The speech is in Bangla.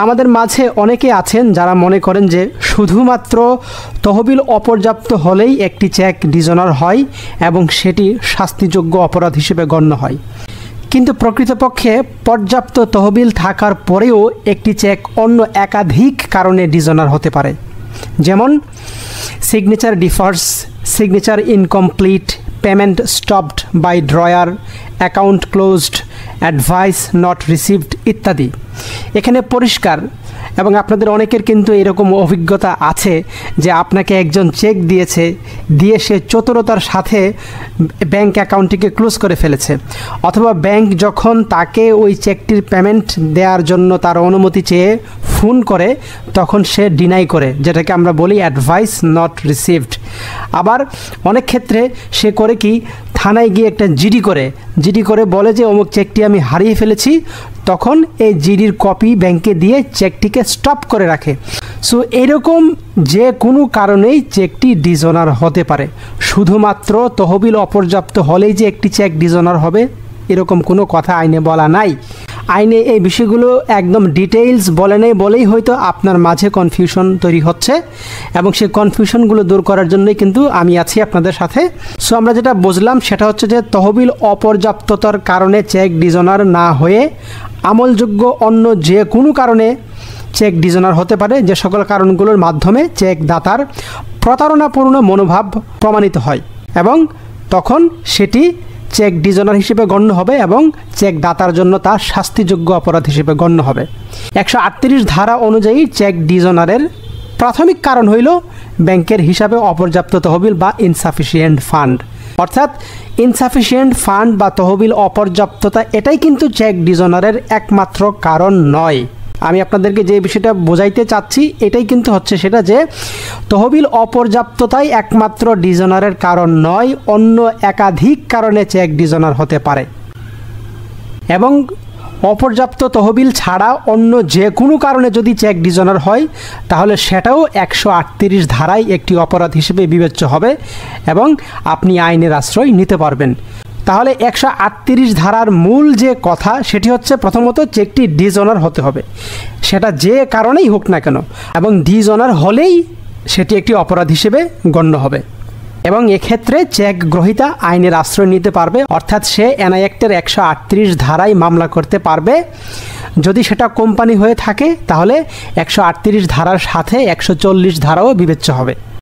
আমাদের মাঝে অনেকে আছেন যারা মনে করেন যে শুধুমাত্র তহবিল অপর্যাপ্ত হলেই একটি চেক ডিজঅনার হয় এবং সেটি শাস্তিযোগ্য অপরাধ হিসেবে গণ্য হয়। কিন্তু প্রকৃতপক্ষে পর্যাপ্ত তহবিল থাকার পরেও একটি চেক অন্য একাধিক কারণে ডিজঅনার হতে পারে। যেমন signature differs, signature incomplete, payment stopped by drawer, account closed, advice not received ইত্যাদি। এখানে পরিষ্কার, এবং আপনাদের অনেকের কিন্তু এরকম অভিজ্ঞতা আছে যে আপনাকে একজন চেক দিয়েছে, দিয়ে সে চতুরতার সাথে ব্যাংক অ্যাকাউন্টটিকে ক্লোজ করে ফেলেছে, অথবা ব্যাংক যখন তাকে ওই চেকটির পেমেন্ট দেওয়ার জন্য তার অনুমতি চেয়ে ফোন করে তখন সে ডিনাই করে, যেটাকে আমরা বলি অ্যাডভাইস নট রিসিভড। আবার অনেক ক্ষেত্রে সে করে কি, থানায় গিয়ে একটা জিডি করে বলে যে অমুক চেকটি আমি হারিয়ে ফেলেছি, তখন এই জিডির কপি ব্যাংকে দিয়ে চেকটিকে স্টপ করে রাখে। সো এরকম যে কোনো কারণেই চেকটি ডিজঅনার হতে পারে। শুধুমাত্র তহবিল অপর্যাপ্ত হলেই যে একটি চেক ডিজঅনার হবে এরকম কোনো কথা আইনে বলা নাই। আইনে এই বিষয়গুলো একদম ডিটেইলস বলে নেই বলেই হয়তো আপনার মাঝে কনফিউশন তৈরি হচ্ছে, এবং সেই কনফিউশনগুলো দূর করার জন্যই কিন্তু আমি আছি আপনাদের সাথে। সো আমরা যেটা বুঝলাম সেটা হচ্ছে যে তহবিল অপর্যাপ্ততার কারণে চেক ডিজঅনার না হয়ে আমলযোগ্য অন্য যে কোনো কারণে চেক ডিজঅনার হতে পারে, যে সকল কারণগুলোর মাধ্যমে চেক দাতার প্রতারণাপূর্ণ মনোভাব প্রমাণিত হয়, এবং তখন সেটি চেক ডিজঅনার হিসেবে গণ্য হবে এবং চেক দাতার জন্য তা শাস্তিযোগ্য অপরাধ হিসেবে গণ্য হবে। 138 ধারা অনুযায়ী চেক ডিজঅনারের প্রাথমিক কারণ হইল ব্যাংকের হিসাবে অপর্যাপ্ত তহবিল বা ইনসাফিসিয়েন্ট ফান্ড। অর্থাৎ ইনসাফিসিয়েন্ট ফান্ড বা তহবিল অপর্যাপ্ততা এটাই কিন্তু চেক ডিজঅনারের একমাত্র কারণ নয়। আমি আপনাদেরকে যে বিষয়টা বোঝাইতে চাচ্ছি এটাই কিন্তু হচ্ছে সেটা, যে তহবিল অপর্যাপ্ততাই একমাত্র ডিজঅনারের কারণ নয়, অন্য একাধিক কারণে চেক ডিজঅনার হতে পারে। এবং অপর্যাপ্ত তহবিল ছাড়া অন্য যে কোনো কারণে যদি চেক ডিজঅনার হয় তাহলে সেটাও 138 ধারায় একটি অপরাধ হিসেবে বিবেচ্য হবে এবং আপনি আইনের আশ্রয় নিতে পারবেন। তাহলে 138 ধারার মূল যে কথা সেটি হচ্ছে, প্রথমত চেকটি ডিজঅনার হতে হবে, সেটা যে কারণেই হোক না কেন, এবং ডিজঅনার হলেই সেটি একটি অপরাধ হিসেবে গণ্য হবে। এবং এক্ষেত্রে চেক গ্রহীতা আইনের আশ্রয় নিতে পারবে, অর্থাৎ সে এনআই অ্যাক্টের 138 ধারায় মামলা করতে পারবে। যদি সেটা কোম্পানি হয়ে থাকে তাহলে 138 ধারার সাথে 140 ধারাও বিবেচ্য হবে।